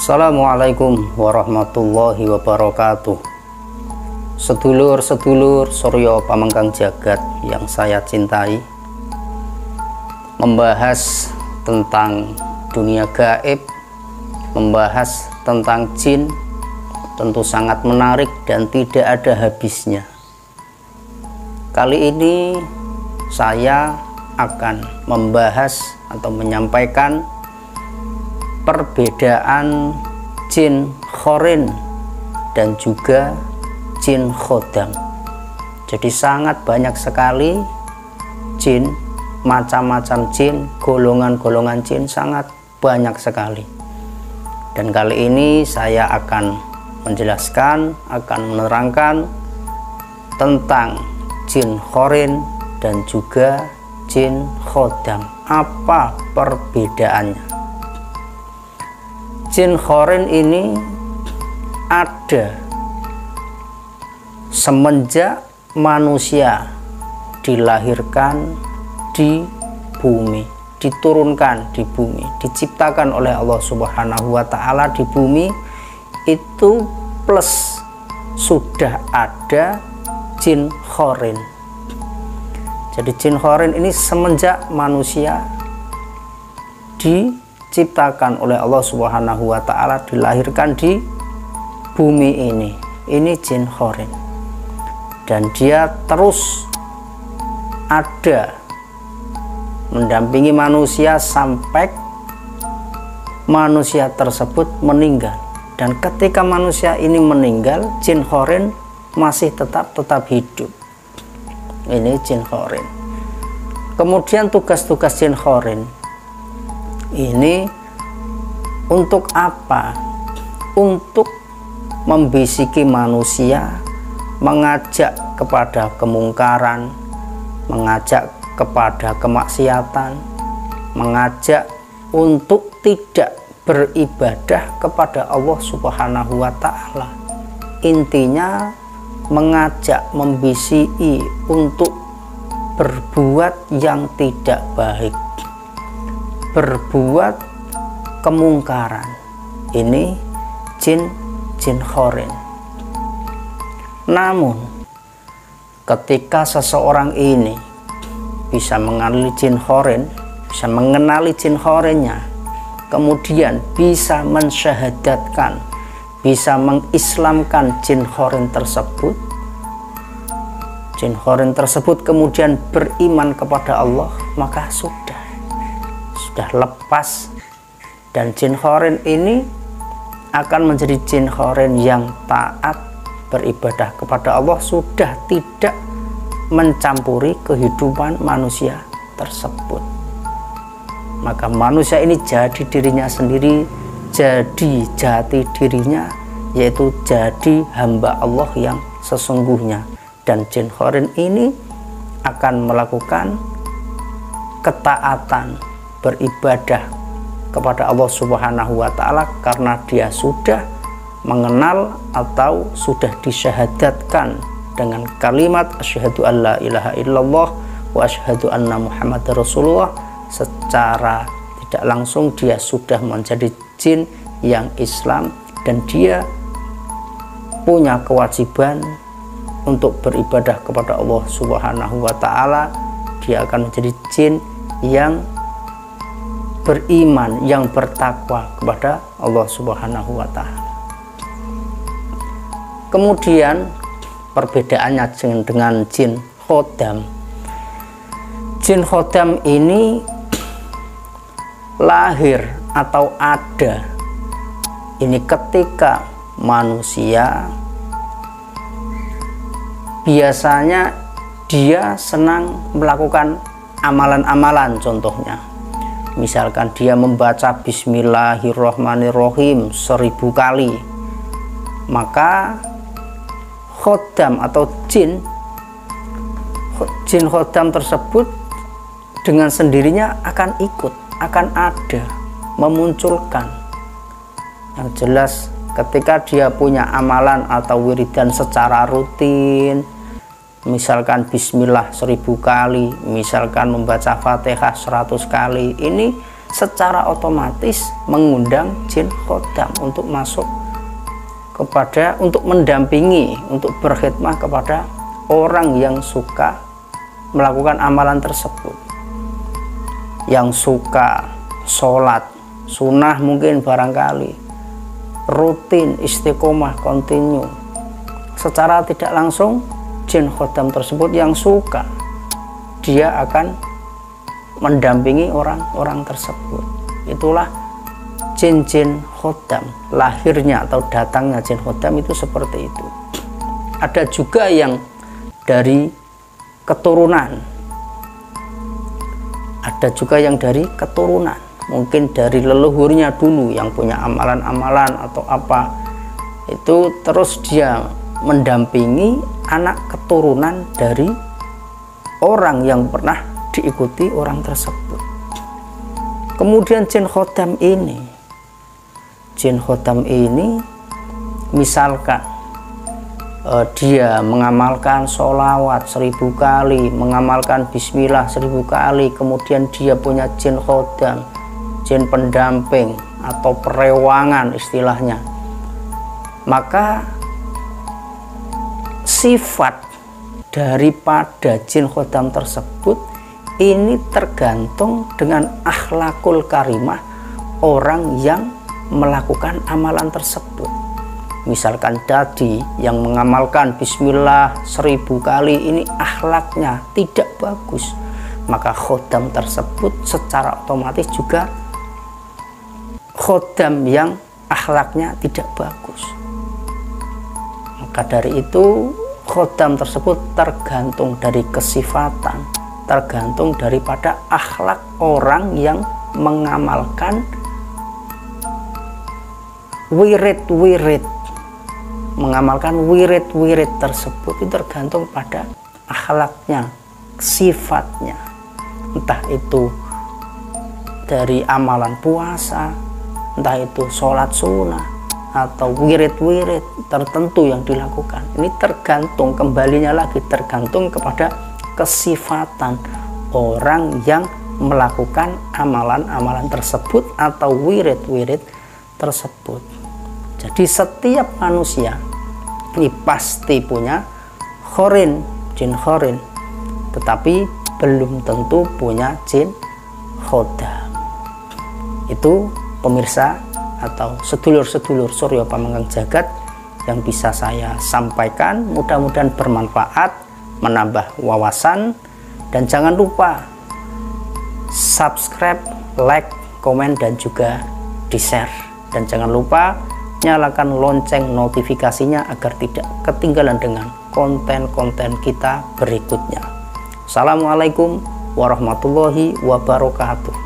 Assalamualaikum warahmatullahi wabarakatuh. Sedulur-sedulur Surya Pamengkang Jagat yang saya cintai, membahas tentang dunia gaib, membahas tentang jin, tentu sangat menarik dan tidak ada habisnya. Kali ini saya akan membahas atau menyampaikan perbedaan jin khorin dan juga jin khodam. Jadi sangat banyak sekali jin, macam-macam jin, golongan-golongan jin sangat banyak sekali. Dan kali ini saya akan menjelaskan, akan menerangkan tentang jin khorin dan juga jin khodam. Apa perbedaannya? Jin khorin ini ada semenjak manusia dilahirkan di bumi, diturunkan di bumi, diciptakan oleh Allah Subhanahu wa Ta'ala di bumi itu, plus sudah ada jin khorin. Jadi jin khorin ini semenjak manusia diciptakan oleh Allah Subhanahu wa Ta'ala, dilahirkan di bumi ini jin khorin, dan dia terus ada mendampingi manusia sampai manusia tersebut meninggal. Dan ketika manusia ini meninggal, jin khorin masih tetap hidup. Ini jin khorin. Kemudian tugas-tugas jin khorin ini untuk apa? Untuk membisiki manusia, mengajak kepada kemungkaran, mengajak kepada kemaksiatan, mengajak untuk tidak beribadah kepada Allah Subhanahu wa Ta'ala. Intinya mengajak, membisiki untuk berbuat yang tidak baik, berbuat kemungkaran. Ini jin khorin. Namun ketika seseorang ini bisa mengenali jin khorin, bisa mengenali jin khorinnya, kemudian bisa mensyahadatkan, bisa mengislamkan jin khorin tersebut, jin khorin tersebut kemudian beriman kepada Allah, maka sudah lepas. Dan jin khorin ini akan menjadi jin khorin yang taat, beribadah kepada Allah, sudah tidak mencampuri kehidupan manusia tersebut. Maka manusia ini jadi dirinya sendiri, jadi jati dirinya, yaitu jadi hamba Allah yang sesungguhnya. Dan jin khorin ini akan melakukan ketaatan, beribadah kepada Allah Subhanahu wa Ta'ala karena dia sudah mengenal atau sudah disyahadatkan dengan kalimat asyhadu alla ilaha illallah wa asyhadu anna muhammadar rasulullah. Secara tidak langsung dia sudah menjadi jin yang Islam, dan dia punya kewajiban untuk beribadah kepada Allah Subhanahu wa Ta'ala. Dia akan menjadi jin yang beriman, yang bertakwa kepada Allah Subhanahu wa Ta'ala. Kemudian perbedaannya dengan jin khodam. Jin khodam ini lahir atau ada ini ketika manusia biasanya dia senang melakukan amalan-amalan. Contohnya misalkan dia membaca bismillahirrohmanirrohim 1000 kali, maka khodam atau jin khodam tersebut dengan sendirinya akan ikut, akan ada, memunculkan. Yang jelas ketika dia punya amalan atau wiridan secara rutin, misalkan bismillah 1000 kali, misalkan membaca fatihah 100 kali, ini secara otomatis mengundang jin khodam untuk masuk untuk mendampingi, untuk berkhidmah kepada orang yang suka melakukan amalan tersebut, yang suka sholat sunnah mungkin barangkali rutin, istiqomah, kontinu. Secara tidak langsung jin khodam tersebut yang suka, dia akan mendampingi orang-orang tersebut. Itulah jin-jin khodam, lahirnya atau datangnya jin khodam itu seperti itu. Ada juga yang dari keturunan, ada juga yang dari keturunan, mungkin dari leluhurnya dulu yang punya amalan-amalan atau apa, itu terus dia mendampingi anak keturunan dari orang yang pernah diikuti orang tersebut. Kemudian jin khodam ini misalkan dia mengamalkan sholawat 1000 kali, mengamalkan bismillah 1000 kali, kemudian dia punya jin khodam, jin pendamping atau perewangan istilahnya, maka sifat daripada jin khodam tersebut ini tergantung dengan akhlakul karimah orang yang melakukan amalan tersebut. Misalkan tadi yang mengamalkan bismillah 1000 kali ini akhlaknya tidak bagus, maka khodam tersebut secara otomatis juga khodam yang akhlaknya tidak bagus. Maka dari itu khodam tersebut tergantung dari kesifatan, tergantung daripada akhlak orang yang mengamalkan wirid-wirid, tersebut. Itu tergantung pada akhlaknya, sifatnya, entah itu dari amalan puasa, entah itu sholat sunnah atau wirid-wirid tertentu yang dilakukan. Ini tergantung, kembalinya lagi tergantung kepada kesifatan orang yang melakukan amalan-amalan tersebut atau wirid-wirid tersebut. Jadi setiap manusia ini pasti punya khorin, jin khorin, tetapi belum tentu punya jin khodam. Itu pemirsa atau sedulur-sedulur Suryo Pamengkang Jagat yang bisa saya sampaikan, mudah-mudahan bermanfaat, menambah wawasan, dan jangan lupa subscribe, like, komen, dan juga di share, dan jangan lupa nyalakan lonceng notifikasinya agar tidak ketinggalan dengan konten-konten kita berikutnya. Assalamualaikum warahmatullahi wabarakatuh.